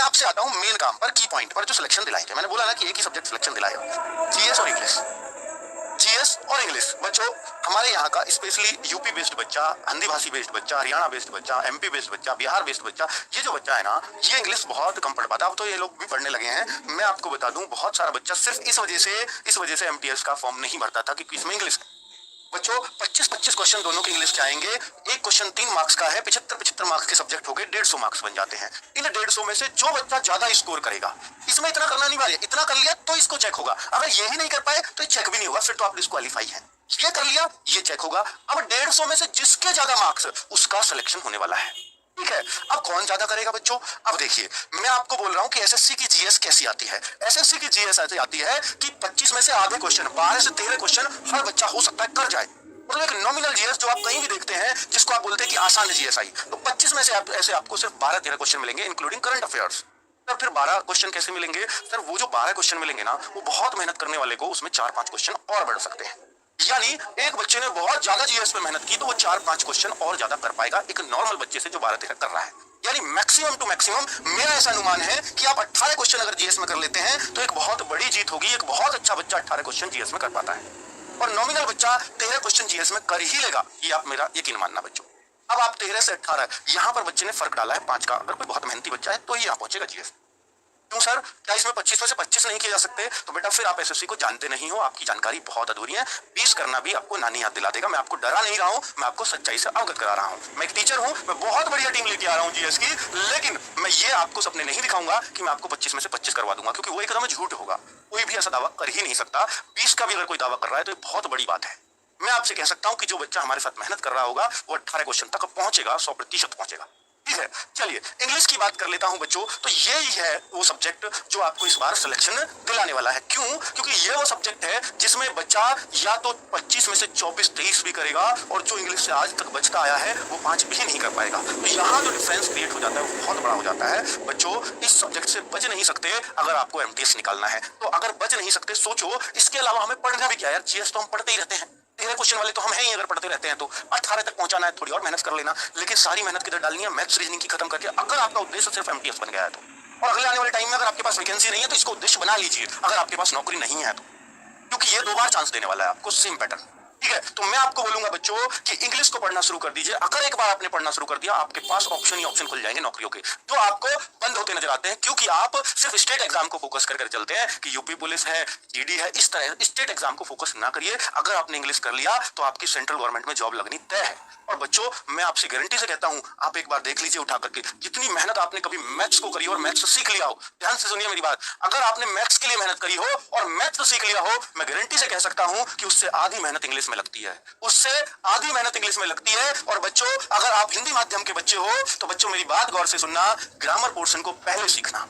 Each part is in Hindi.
आपसे आता हूँ मेन काम पर, की पॉइंट पर, जो सिलेक्शन दिलाएंगे। मैंने बोला ना कि एक ही सब्जेक्ट सिलेक्शन दिलाएगा, जीएस और इंग्लिश। जीएस और इंग्लिश बच्चों, हमारे यहाँ का स्पेशली यूपी बेस्ड बच्चा, हिंदी भाषी बेस्ड बच्चा, हरियाणा बेस्ड बच्चा, एमपी बेस्ड बच्चा, बिहार बेस्ड बच्चा, ये जो बच्चा है ना, ये इंग्लिश बहुत कम पढ़ पाता। अब तो ये लोग भी पढ़ने लगे हैं। मैं आपको बता दूं, बहुत सारा बच्चा सिर्फ इस वजह से एमटीएस का फॉर्म नहीं भरता था क्योंकि इसमें इंग्लिश। बच्चों 25-25 क्वेश्चन दोनों के इंग्लिश के आएंगे। एक क्वेश्चन 3 मार्क्स का है, 75-75 मार्क्स के सब्जेक्ट हो गए, 150 मार्क्स बन जाते हैं। इन 150 में से जो बच्चा ज्यादा स्कोर करेगा, इसमें इतना करना अनिवार्य, इतना कर लिया तो इसको चेक होगा। अगर यही नहीं कर पाए तो चेक भी नहीं होगा, फिर तो आप डिस्क्वालीफाई है। ये कर लिया, ये चेक होगा। अब 150 में से जिसके ज्यादा मार्क्स, उसका सिलेक्शन होने वाला है। ठीक है, अब कौन ज्यादा करेगा बच्चों? अब देखिए, मैं आपको बोल रहा हूं कि एसएससी की जीएस कैसी आती है। एसएससी की जीएस ऐसी आती है कि 25 में से आधे क्वेश्चन, 12 से 13 क्वेश्चन हर बच्चा हो सकता है कर जाए। मतलब एक नॉमिनल जीएस जो आप कहीं भी देखते हैं, जिसको आप बोलते हैं कि आसान जीएस आई, तो 25 में से ऐसे आपको सिर्फ 12-13 क्वेश्चन मिलेंगे, इंक्लूडिंग करंट अफेयर्स। सर फिर 12 क्वेश्चन कैसे मिलेंगे? सर वो जो 12 क्वेश्चन मिलेंगे ना, वो बहुत मेहनत करने वाले को उसमें 4-5 क्वेश्चन और बढ़ सकते हैं। यानी एक बच्चे ने बहुत ज्यादा जीएस पे मेहनत की तो वो 4-5 क्वेश्चन और ज्यादा कर पाएगा एक नॉर्मल बच्चे से जो 12-13 कर रहा है। यानी मैक्सिमम टू मैक्सिमम मेरा ऐसा अनुमान है कि आप 18 क्वेश्चन अगर जीएस में कर लेते हैं तो एक बहुत बड़ी जीत होगी। एक बहुत अच्छा बच्चा 18 क्वेश्चन जीएस में कर पाता है और नॉमिनल बच्चा 13 क्वेश्चन जीएस में कर ही लेगा, ये आप मेरा यकीन मानना बच्चों। अब आप 13 से 18, यहाँ पर बच्चे ने फर्क डाला है 5 का। अगर कोई बहुत मेहनती बच्चा है तो ही यहाँ पहुंचेगा जीएस। क्यों सर, क्या इसमें 25 में से 25 नहीं किए जा सकते? तो बेटा फिर आप एसएससी को जानते नहीं हो, आपकी जानकारी बहुत अधूरी है। 20 करना भी आपको नानी याद दिला देगा। मैं आपको डरा नहीं रहा हूं, मैं आपको सच्चाई से अवगत करा रहा हूं। मैं एक टीचर हूं, मैं बहुत बढ़िया टीम लेके आ रहा हूं जीएस की, लेकिन मैं ये आपको सपने नहीं दिखाऊंगा कि मैं आपको 25 में से 25 करवा दूंगा, क्योंकि वो एकदम झूठ होगा। कोई भी ऐसा दावा कर ही नहीं सकता। 20 का भी अगर कोई दावा कर रहा है तो बहुत बड़ी बात है। मैं आपसे कह सकता हूं कि जो बच्चा हमारे साथ मेहनत कर रहा होगा वो 18 क्वेश्चन तक पहुंचेगा, 100% पहुंचेगा। ठीक है, चलिए इंग्लिश की बात कर लेता हूं बच्चों। तो ये ही है वो सब्जेक्ट जो आपको इस बार सिलेक्शन दिलाने वाला है। क्यों? क्योंकि ये वो सब्जेक्ट है जिसमें बच्चा या तो 25 में से 24-23 भी करेगा और जो इंग्लिश से आज तक बचता आया है वो 5 भी नहीं कर पाएगा। तो यहाँ जो डिफरेंस क्रिएट हो जाता है वो बहुत बड़ा हो जाता है। बच्चों इस सब्जेक्ट से बच नहीं सकते अगर आपको एमटीएस निकालना है। तो अगर बच नहीं सकते, सोचो इसके अलावा हमें पढ़ना भी क्या है यार। जीएस तो हम पढ़ते ही रहते हैं, 13 क्वेश्चन वाले तो हम हैं ही। अगर पढ़ते रहते हैं तो 18 तक पहुंचाना है, थोड़ी और मेहनत कर लेना, लेकिन सारी मेहनत किधर डालनी है? मैथ्स रीजनिंग की खत्म करके। अगर आपका उद्देश्य सिर्फ एमटीएस बन गया है तो, और अगले आने वाले टाइम में अगर आपके पास वैकेंसी नहीं है तो इसको उद्देश्य बना लीजिए, अगर आपके पास नौकरी नहीं है तो, क्योंकि ये 2 बार चांस देने वाला है आपको, सेम पैटर्न। ठीक है, तो मैं आपको बोलूंगा बच्चों कि इंग्लिश को पढ़ना शुरू कर दीजिए। अगर एक बार आपने पढ़ना शुरू कर दिया, आपके पास ऑप्शन ही ऑप्शन खुल जाएंगे नौकरियों के, जो आपको बंद होते नजर आते हैं, क्योंकि आप सिर्फ स्टेट एग्जाम को फोकस कर चलते हैं कि यूपी पुलिस है, जीडी है, इस तरह स्टेट एग्जाम को फोकस ना करिए। अगर आपने इंग्लिश कर लिया तो आपकी सेंट्रल गवर्नमेंट में जॉब लगनी तय है। और बच्चों मैं आपसे गारंटी से कहता हूं, आप एक बार देख लीजिए उठा करके, जितनी मेहनत आपने कभी मैथ्स को करी और मैथ्स सीख लिया हो, ध्यान से सुनिए मेरी बात, अगर आपने मैथ्स के लिए मेहनत करी हो और मैथ्स सीख लिया हो, मैं गारंटी से कह सकता हूं कि उससे आधी मेहनत इंग्लिश में लगती है, उससे आधी मेहनत इंग्लिश में लगती है। और बच्चों अगर आप हिंदी माध्यम के बच्चे हो तो बच्चों मेरी बात गौर से सुनना, ग्रामर पोर्शन को पहले सीखना।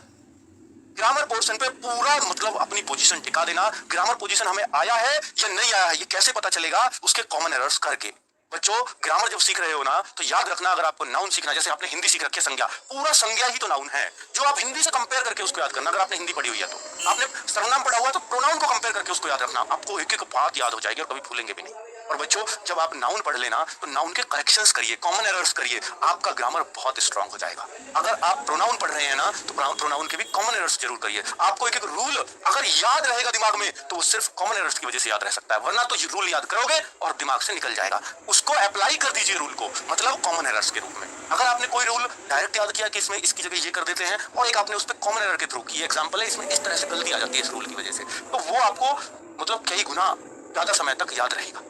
ग्रामर पोर्शन पे पूरा मतलब अपनी पोजीशन टिका देना। ग्रामर पोजीशन हमें आया है या नहीं आया है ये कैसे पता चलेगा? उसके कॉमन एरर्स करके। बच्चों ग्रामर जब सीख रहे हो ना तो याद रखना, अगर आपको नाउन सीखना, जैसे आपने हिंदी सीख रखी है संज्ञा, पूरा संज्ञा ही तो नाउन है, जो आप हिंदी से कंपेयर करके उसको याद करना। अगर आपने हिंदी पढ़ी हुई है तो, आपने सर्वनाम पढ़ा हुआ तो प्रोनाउन को कंपेयर करके उसको याद रखना, आपको एक एक बात याद हो जाएगी और कभी भूलेंगे भी नहीं। और बच्चों जब आप नाउन पढ़ लेना तो नाउन के करेक्शंस करिए, कॉमन एरर्स करिए, आपका ग्रामर बहुत स्ट्रांग हो जाएगा। अगर आप प्रोनाउन पढ़ रहे हैं ना तो प्रोनाउन के भी कॉमन एरर्स जरूर करिए। आपको एक एक रूल अगर याद रहेगा दिमाग में तो वो सिर्फ कॉमन एरर्स की वजह से याद रह सकता है, वरना तो रूल याद करोगे और दिमाग से निकल जाएगा। उसको अप्लाई कर दीजिए रूल को, मतलब कॉमन एरर्स के रूप में। अगर आपने कोई रूल डायरेक्ट याद किया कि इसमें इसकी जगह ये कर देते हैं और एक आपने उस पर कॉमन एरर के थ्रू की, एग्जांपल है इसमें इस तरह से गलती आ जाती है इस रूल की वजह से, तो वो आपको मतलब कई गुना ज्यादा समय तक याद रहेगा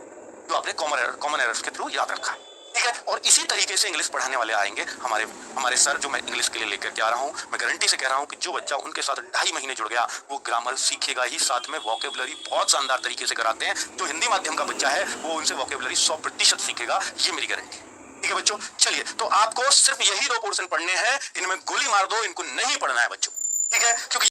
जो आपने कॉमन एरर्स के थ्रू याद रखा है। ठीक है, और इसी तरीके से इंग्लिश पढ़ाने वाले आएंगे हमारे सर, जो मैं इंग्लिश के लिए लेकर के आ रहा हूँ। मैं गारंटी से कह रहा हूँ कि जो बच्चा उनके साथ 2.5 महीने जुड़ गया वो ग्रामर सीखेगा ही, साथ में वोकेबलरी बहुत शानदार तरीके से कराते हैं। जो हिंदी माध्यम का बच्चा है वो उनसे वोकेबलरी 100% सीखेगा, ये मेरी गारंटी। ठीक है बच्चों, चलिए तो आपको सिर्फ यही 2 पोर्शन पढ़ने हैं, इनमें गोली मार दो, इनको नहीं पढ़ना है बच्चों। ठीक है, क्योंकि